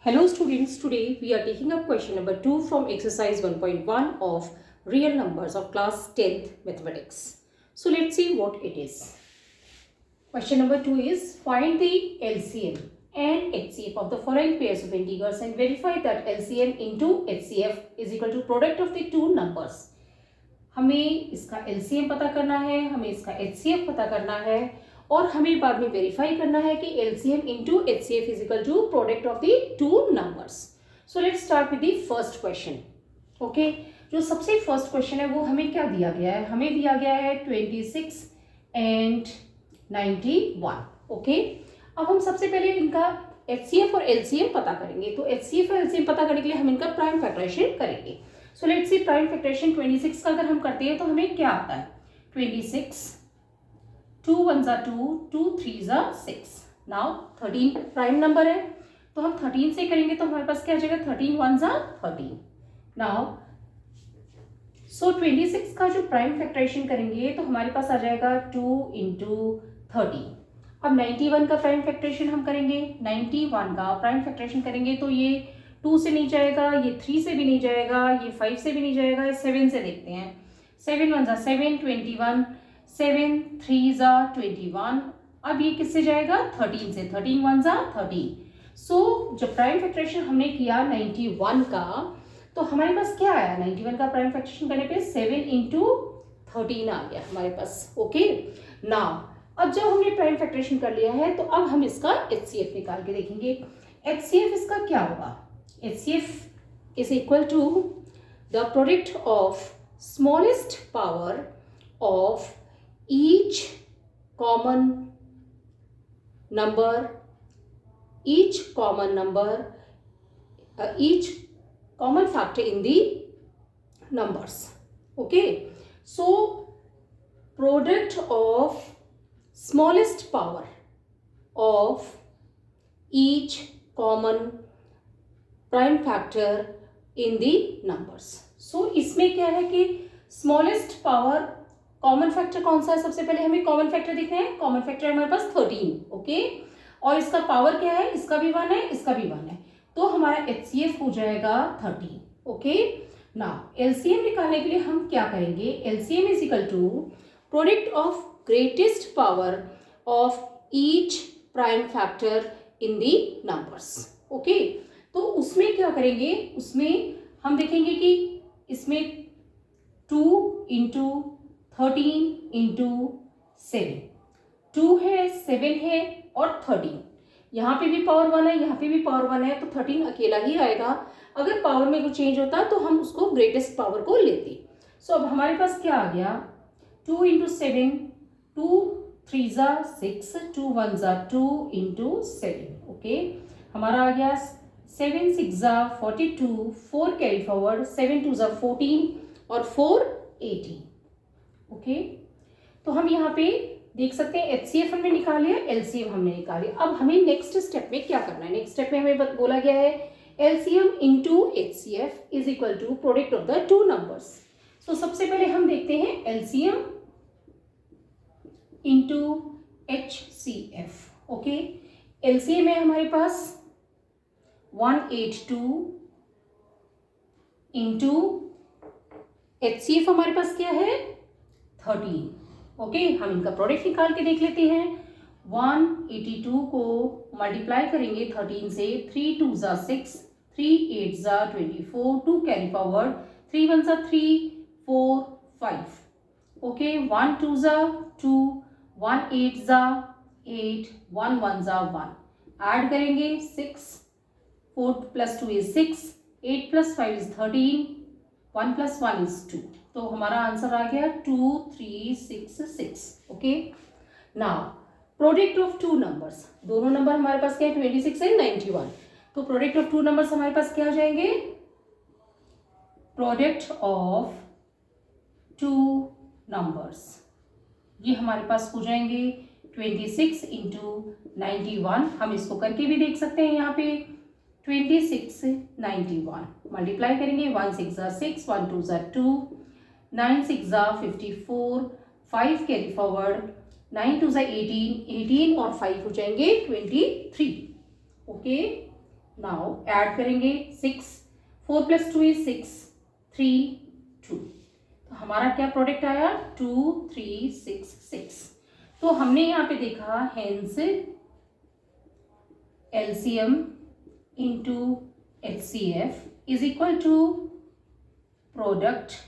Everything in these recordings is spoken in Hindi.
Hello students, today we are taking up question number 2 from exercise 1.1 of real numbers of class 10th mathematics. So let's see what it is. Question number 2 is find the LCM and HCF of the following pairs of integers and verify that LCM into HCF is equal to product of the two numbers. हमें इसका LCM पता करना है, हमें इसका HCF पता करना है और हमें बाद में वेरीफाई करना है कि LCM into HCF is equal to product of the two numbers. So let's start with the first question. Okay, जो सबसे फर्स्ट क्वेश्चन है वो हमें क्या दिया गया है? हमें दिया गया है 26 and 91. ओके, अब हम सबसे पहले इनका HCF और LCM पता करेंगे. तो HCF और LCM पता करने के लिए हम इनका प्राइम फैक्टराइजेशन करेंगे. So let's see prime factorisation 26 का अगर हम करते हैं तो हमें क्या आता है? 26 2 1 2 2 3 6. नाउ 13 प्राइम नंबर है तो हम 13 से करेंगे तो हमारे पास क्या आ जाएगा? 13 1 13. नाउ सो 26 का जो प्राइम फैक्टराइजेशन करेंगे तो हमारे पास आ जाएगा 2 इंटू 13. अब 91 का प्राइम फैक्टराइजेशन हम करेंगे. 91 का प्राइम फैक्टराइजेशन करेंगे तो ये 2 से नहीं जाएगा, ये 3 से भी नहीं जाएगा, ये 5 से भी नहीं जाएगा, ये 7 से देखते हैं. 7 1 7 21, 7 3 21. अब ये किससे जाएगा? 13 से. 13 1 13. सो जब प्राइम फैक्टराइजेशन हमने किया 91 का तो हमारे पास क्या आया? 91 का प्राइम फैक्टराइजेशन करने पे 7 इंटू 13 आ गया हमारे पास. ओके, नाउ अब जब हमने प्राइम फैक्टराइजेशन कर लिया है तो अब हम इसका HCF निकाल के देखेंगे. HCF इसका क्या होगा? HCF is equal to the product of smallest power of each common number, each common factor in the numbers. Okay, so product of smallest power of each common prime factor in the numbers. So इसमें क्या है कि smallest power कॉमन फैक्टर कौन सा है? सबसे पहले हमें कॉमन फैक्टर देखना है. कॉमन फैक्टर हमारे पास 13. ओके, और इसका पावर क्या है? इसका भी 1 है, इसका भी 1 है, तो हमारा HCF हो जाएगा 13. ओके, नाउ LCM निकालने के लिए हम क्या करेंगे? LCM is equal to product of greatest power of each prime factor in the numbers. Okay, तो उसमें क्या करेंगे? उसमें हम देखेंगे कि इसमें 2 इंटू 13 इंटू 7, 2 है, 7 है और 13. यहाँ पे भी पावर 1 है, यहाँ पे भी पावर 1 है, तो 13 अकेला ही आएगा. अगर पावर में कुछ चेंज होता तो हम उसको ग्रेटेस्ट पावर को लेते. सो अब हमारे पास क्या आ गया? 2 इंटू 7, 2 3 6, 2 1 2 इंटू 7. ओके, हमारा आ गया 7 6 42, 4 कैरी फॉरवर्ड, 7 2 14 और 4 18. ओके, तो हम यहाँ पे देख सकते हैं HCF हमने निकाल लिया, LCM हमने निकाल लिया. अब हमें नेक्स्ट स्टेप में क्या करना है? नेक्स्ट स्टेप में हमें बोला गया है LCM into HCF is equal to product of the two numbers. So सबसे पहले हम देखते हैं LCM into HCF. Okay, LCM है हमारे पास 182 इंटू HCF हमारे पास क्या है? 13. ओके, हम इनका प्रोडक्ट निकाल के देख लेते हैं. 182 को मल्टीप्लाई करेंगे 13 से. 3 2 6, 3 8 24, 2 कैरी फॉरवर्ड, 3 1 3, 4 5. ओके, 1 2 2, 1 8 8, 1 1 1. ऐड करेंगे 6, 4 + 2 is 6, 8 + 5 is 13, 1 + 1 is 2. तो हमारा आंसर आ गया 2 3 6 6. Okay, now product of two numbers. दोनों नंबर हमारे पास क्या है? 26 एंड 91. तो प्रोडक्ट ऑफ टू नंबर्स हमारे पास क्या आ जाएंगे? प्रोडक्ट ऑफ टू नंबर्स ये हमारे पास हो जाएंगे 26 इंटू 91. हम इसको करके भी देख सकते हैं. यहाँ पे 26 91 मल्टीप्लाई करेंगे. 1 6 6, 1 2 2, 9 6 54, 5 कैरी फॉरवर्ड, 9 2 18, 18 और 5 हो जाएंगे 23. ओके, नाउ ऐड करेंगे 6, 4 + 2 इज 6, 3, 2, तो हमारा क्या प्रोडक्ट आया 2, 3, 6, 6। तो हमने यहाँ पे देखा hence LCM into HCF is equal to product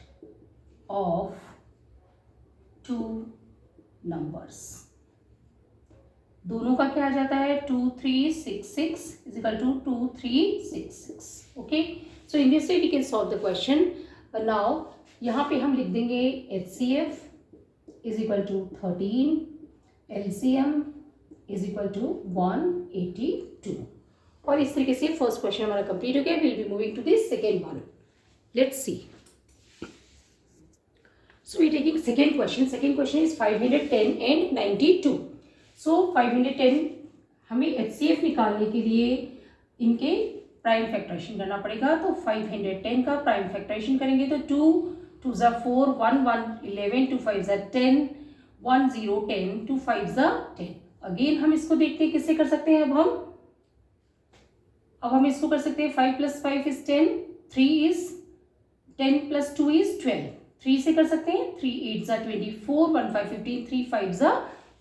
of two numbers। दोनों का क्या आ जाता है 2, 3, 6, 6 is equal to 2, 3, 6, 6। Okay, so in this way we can solve the question। now यहाँ पे हम लिख देंगे HCF is equal to 13, LCM is equal to 182। और इस तरीके से फर्स्ट क्वेश्चन हमारा कंप्लीट हो गया। Will be moving to this second one, let's see. So we taking second question. Second question is 510 and 92। So 510 हमें HCF निकालने के लिए इनके प्राइम फैक्टराइजेशन करना पड़ेगा। तो 510 का प्राइम फैक्टराइजेशन करेंगे तो 2 2 ज़ा 4, 1 1 11, 2 5 ज़ा 10, 1 0 10, 2 5 ज़ा 10। अगेन हम इसको देखते हैं किससे कर सकते हैं। अब हम इसको कर सकते हैं 5 + 5 इज 10, 3 इज 10 + 2 इज 12, 3 से कर सकते हैं। 3 8 ज़ा 24, 1 5 15, 3 5 ज़ा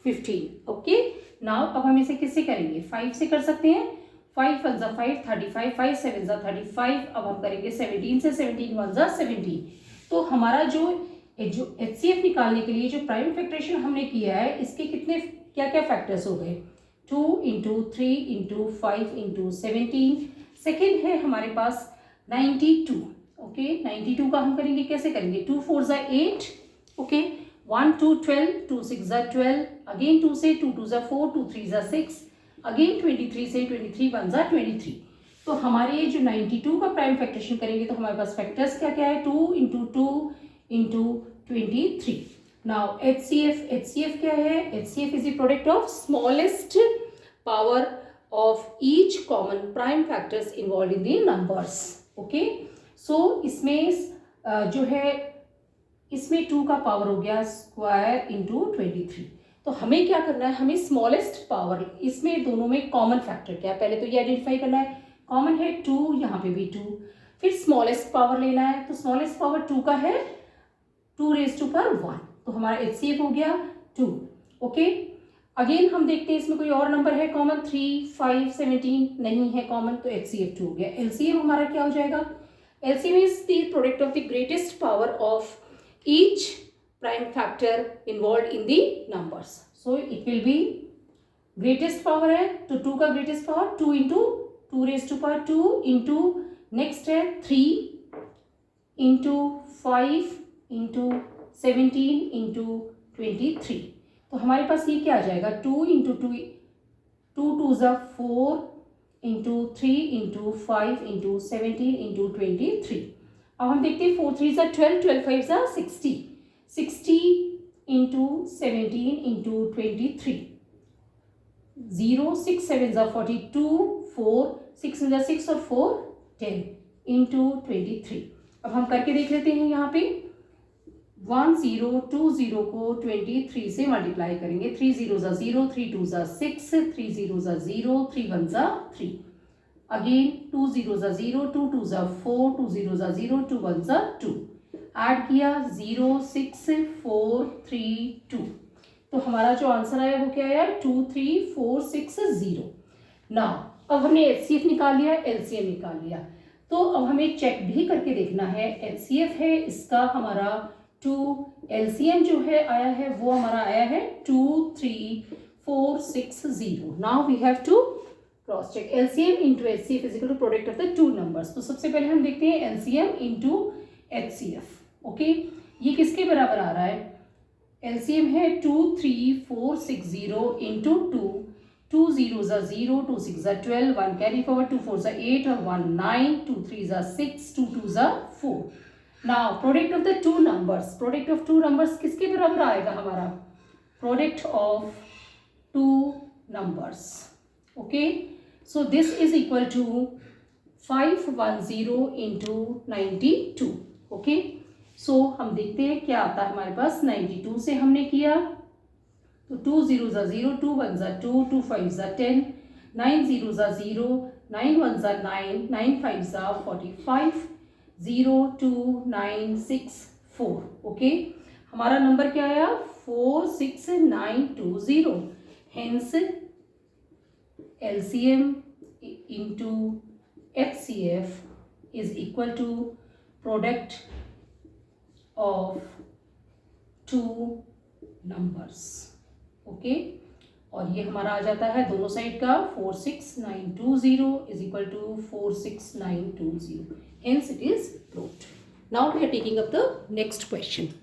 15। ओके, नाउ अब हम इसे किससे करेंगे 5 से कर सकते हैं। 5 1 ज़ा 5, 35, 5 7 ज़ा 35। अब हम करेंगे 17 से, 17 1 ज़ा 17। तो हमारा जो HCF निकालने के लिए जो प्राइम फैक्टराइजेशन हमने किया है इसके कितने क्या क्या फैक्टर्स हो गए 2 × 3 × 5 × 17। सेकेंड है हमारे पास 92। ओके, 92 का हम करेंगे कैसे करेंगे 2 4 ज़ा 8। ओके, 1 2 12, 2 6 ज़ा 12, अगेन 2 से 2 2 ज़ा 4, 2 3 ज़ा 6, अगेन 23 से 23 1 ज़ा 23। तो हमारे जो 92 का प्राइम फैक्टरेशन करेंगे तो हमारे पास फैक्टर्स क्या क्या है 2 × 2 × 23। नाउ HCF क्या है HCF is the product of smallest power of each common prime factors involve in the numbers. Okay, so इसमें जो है इसमें 2 का पावर हो गया स्क्वायर इंटू 23। तो हमें क्या करना है हमें स्मॉलेस्ट पावर इसमें दोनों में कॉमन फैक्टर क्या है पहले तो ये आइडेंटिफाई करना है। कॉमन है 2, यहाँ पे भी 2, फिर स्मॉलेस्ट पावर लेना है। तो स्मॉलेस्ट पावर 2 का है 2⁻1। तो हमारा HCF हो गया 2। ओके, अगेन हम देखते हैं इसमें कोई और नंबर है कॉमन 3 5 17 नहीं है कॉमन, तो HCF 2 हो गया। LCM हमारा क्या हो जाएगा LCM is the product of the greatest power of each prime factor involved in the numbers, so it will be greatest power है तो 2 का greatest power 2 into 2⁻2 into next है 3 into 5 into 17 into 23। तो हमारे पास ये क्या आ जाएगा 2 into 2 2 ज़ा 4 into 3 into 5 into 17 into 23। अब हम देखते हैं 4 3 ज़ा 12, 12 5 ज़ा 60, 60 into 17 into 23, 0 6 7 ज़ा 42, 4 6 ज़ा 6 और 4 10 into 23। अब हम करके देख लेते हैं यहाँ पे 1 0 2 0 को 23 से मल्टीप्लाई करेंगे। 3 0 ज़ा 0, 3 2 ज़ा 6, 3 0 ज़ा 0, 3 1 ज़ा 3, अगेन 2 0 ज़ा 0, 2 2 ज़ा 4, 2 0 ज़ा 0, 2 1 ज़ा 2, ऐड किया 0 6 4 3 2। तो हमारा जो आंसर आया वो क्या आया 2 3 4 6 0। ना अब हमने HCF निकाल लिया LCM निकाल लिया, तो अब हमें चेक भी करके देखना है। HCF है इसका हमारा 2, LCM जो है आया है वो हमारा आया है 2 3 4 6 0। Now we have to cross check LCM into HCF is equal to product of the two numbers. तो सबसे पहले हम देखते हैं LCM इंटू HCF। ओके, ये किसके बराबर आ रहा है LCM है 2 3 4 6 0 इंटू 2, 2 0 ज़ा 0, 2 6 ज़ा 12, 1 कैरी फॉरवर्ड, 2 4 ज़ा 8 और 1 9, 2 3 ज़ा 6, 2 2 ज़ा 4। Now product of the two numbers, product of two numbers किसके बराबर आएगा हमारा product of two numbers. Okay, so this is equal to 510 into 92। Okay, so हम देखते हैं क्या आता है हमारे पास। 92 से हमने किया तो 2 0 ज़ा 0, 2 1 ज़ा 2, 2 5 ज़ा 10, 9 0 ज़ा 0, 9 1 ज़ा 9, 9 5 ज़ा 45, 0 2 9 6 4. ओके, हमारा नंबर क्या आया 46920. Hence LCM into HCF is equal to product of two numbers. Okay, और ये हमारा आ जाता है दोनों साइड का 46920 is equal to 46920. Hence it is proved. Now we are taking up the next question.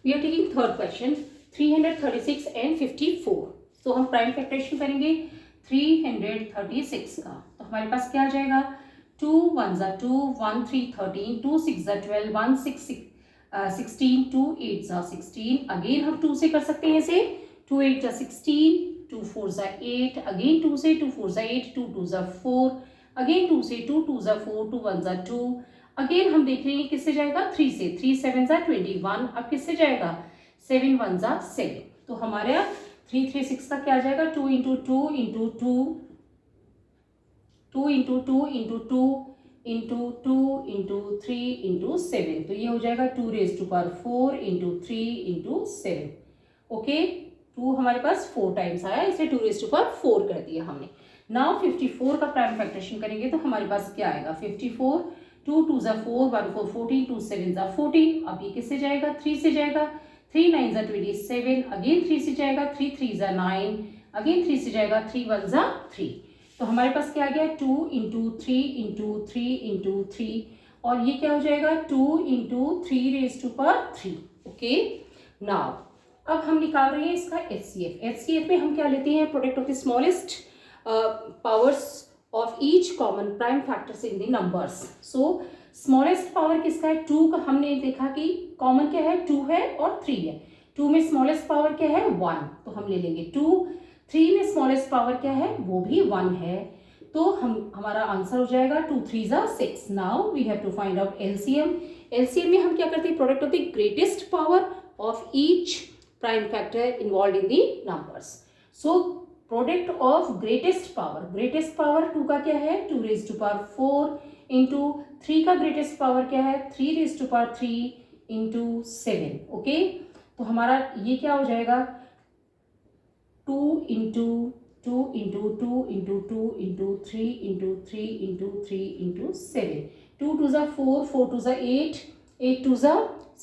We are taking third question, 336 and 54. तो हम प्राइम फैक्टरेशन करेंगे 336 का. तो हमारे पास क्या आ जाएगा 2 1 ज़ा 2, 1 3 13, 2 6 ज़ा 12, 1 6 16, 2 8 ज़ा 16. अगेन हम 2 से कर सकते हैं इसे 2 8 ज़ा 16, 2 4 ज़ा 8, अगेन 2 से 2 4 ज़ा 8, 2 2 ज़ा 4, अगेन 2 से 2 2 ज़ा 4, 2 1 ज़ा 2. अगेन हम देख रहे हैं किससे जाएगा 3 से 3 7 ज़ा 21. अब किससे जाएगा 7 1 ज़ा 7. तो हमारे 336 का क्या आ जाएगा 2 into 2 into 2, 2 into 2 into 2 into 2 into 3 into 7. तो ये हो जाएगा 2 raise to power 4 into 3 into 7. Okay, 2 हमारे पास 4 टाइम्स आया, इसे 2 रेज़ टू पावर 4 कर दिया हमने. नाउ 54 का प्राइम फैक्टरेशन करेंगे तो हमारे पास क्या आएगा 54, 2 2 ज़ा 4, 1 4 14, 2 7 ज़ा 14. अब ये किससे जाएगा 3 से जाएगा 3 9 ज़ा 27, अगेन 3 से जाएगा 3 3 ज़ा 9, अगेन 3 से जाएगा 3 1 ज़ा 3. तो हमारे पास क्या आ गया 2 इंटू 3 इंटू 3 इंटू 3, और ये क्या हो जाएगा 2 into 3 raise to power 3. Okay, now अब हम निकाल रहे हैं इसका HCF. HCF में हम क्या लेते हैं product of the smallest powers of each common prime factors in the numbers. So smallest power किसका है 2 का. हमने देखा कि कॉमन क्या है 2 है और 3 है. 2 में स्मॉलेस्ट पावर क्या है 1, तो हम ले लेंगे 2. 3 में स्मॉलेस्ट पावर क्या है वो भी 1 है. तो हमारा आंसर हो जाएगा 2 3 ज़ा 6. Now we have to find out LCM. LCM में हम क्या करते हैं product of the greatest power of each prime factor involved in the numbers. So product of greatest power 2 का क्या है 2 रेज़ टू पावर 4 इंटू 3 का ग्रेटेस्ट पावर क्या है 3 raise to power 3 into 7. Okay, तो हमारा ये क्या हो जाएगा 2 into 2 into 2 into 2 into 3 into 3 into 3 into 7. 2 2 ज़ा 4, 4 2 ज़ा 8, 8 2 ज़ा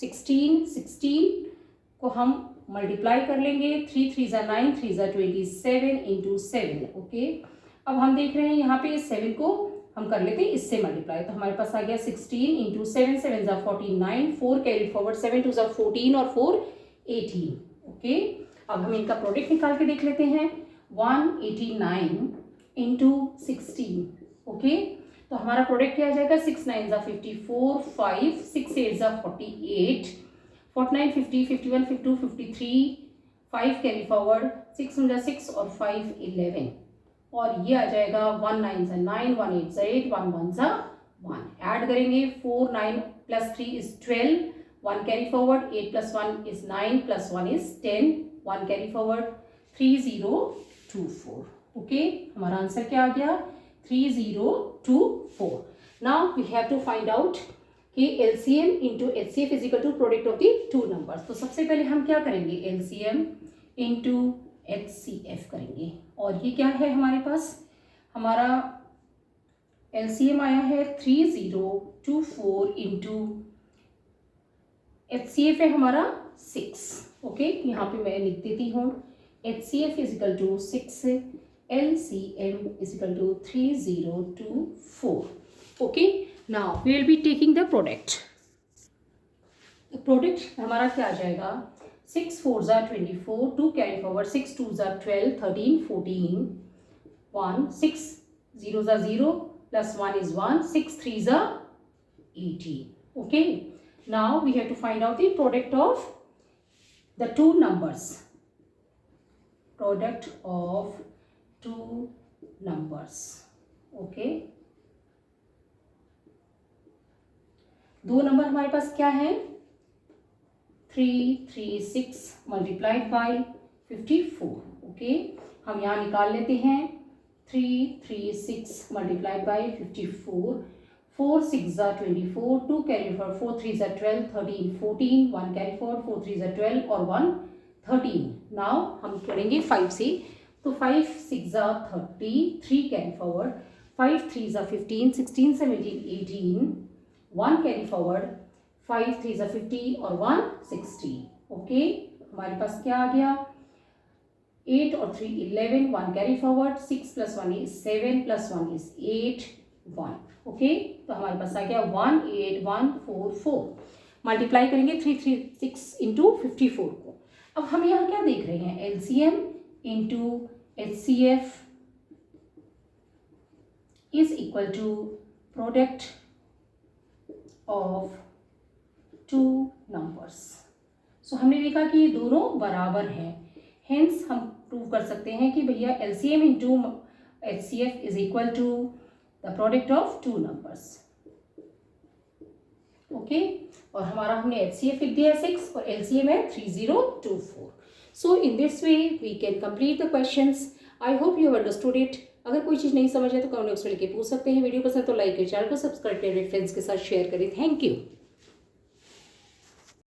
16, 16 को हम मल्टीप्लाई कर लेंगे 3 3 ज़ा 9, 3 ज़ा 27 इंटू 7. ओके, अब हम देख रहे हैं यहाँ पे 7 को हम कर लेते हैं इससे मल्टीप्लाई. तो हमारे पास आ गया 16 इंटू 7, 7 ज़ा 49, 4 कैरी फॉरवर्ड 7 2 ज़ा 14 और 4 18. ओके, अब हम इनका प्रोडक्ट निकाल के देख लेते हैं 189 इंटू 16. ओके, तो हमारा प्रोडक्ट क्या आ जाएगा 6 9 ज़ा 54, 5 6 8 ज़ा 48, 49 50 51 52 53, 5 कैरी फॉरवर्ड 6 ज़ा 6 और 5 11, और ये आ जाएगा 1 9 ज़ा 9, 1 8 ज़ा 8, 1 1 ज़ा 1. ऐड करेंगे 4 9 plus 3 is 12, 1 carry forward 8 plus 1 is 9 plus 1 is 10, 1 carry forward 3024. Okay, हमारा आंसर क्या आ गया 3024. Now we have to find out कि LCM into HCF is equal to product of the two numbers. तो सबसे पहले हम क्या करेंगे LCM इंटू HCF करेंगे, और ये क्या है हमारे पास हमारा LCM आया है 3024 इंटू HCF है हमारा 6. ओके, यहाँ पे मैं लिख देती हूँ HCF is equal to 6, LCM is equal to 3024. Okay, now we will be taking the product. Product हमारा क्या आ जाएगा 6 4 ज़ा 24, 2 कैरी फॉरवर्ड 6 2 ज़ा 12, 13 14, 1 6 0 ज़ा 0 प्लस 1 is 1, 6 3 ज़ा 18. Okay, now we have to find out the product of the two numbers. Product of two numbers. Okay, दो नंबर हमारे पास क्या है 336 मल्टीप्लाइड बाई 54. ओके, हम यहाँ निकाल लेते हैं 3, 3, 6 multiplied by 54. 4, 6 are 24. 2 carry forward. 4, 3 are 12. 13, 14. 1 carry forward. 4, 3 are 12 और 1 13. Now हम करेंगे 5 से. तो 5, 6 are 30. 3 carry forward. 5, 3 are 15. 16, 17, 18. 1 carry forward. 5, 3 are 50 और 1 60. ओके, हमारे पास क्या आ गया? 8 और 3 11. 1 carry forward. 6 plus 1 is 7 plus 1 is 8. 1. Okay, तो हमारे पास आ गया 1 8 1 4 4. मल्टीप्लाई करेंगे 3 3 6 इंटू 54 को. अब हम यहाँ क्या देख रहे हैं? LCM into HCF is equal to product of two numbers. So हमने देखा कि ये दोनों बराबर हैं. हेंस हम प्रूव कर सकते हैं कि भैया LCM into HCF is equal to the product of two numbers. Okay, और हमारा हमने एचसीएफ लिख दिया 6 और एलसीएम है 3024. So in this way we can complete the questions. I hope you have understood it. अगर कोई चीज़ नहीं समझ है तो कमेंट बॉक्स में लिख के पूछ सकते हैं. वीडियो पसंद तो लाइक करें, चैनल को सब्सक्राइब करें, फ्रेंड्स के साथ शेयर करें. Thank you.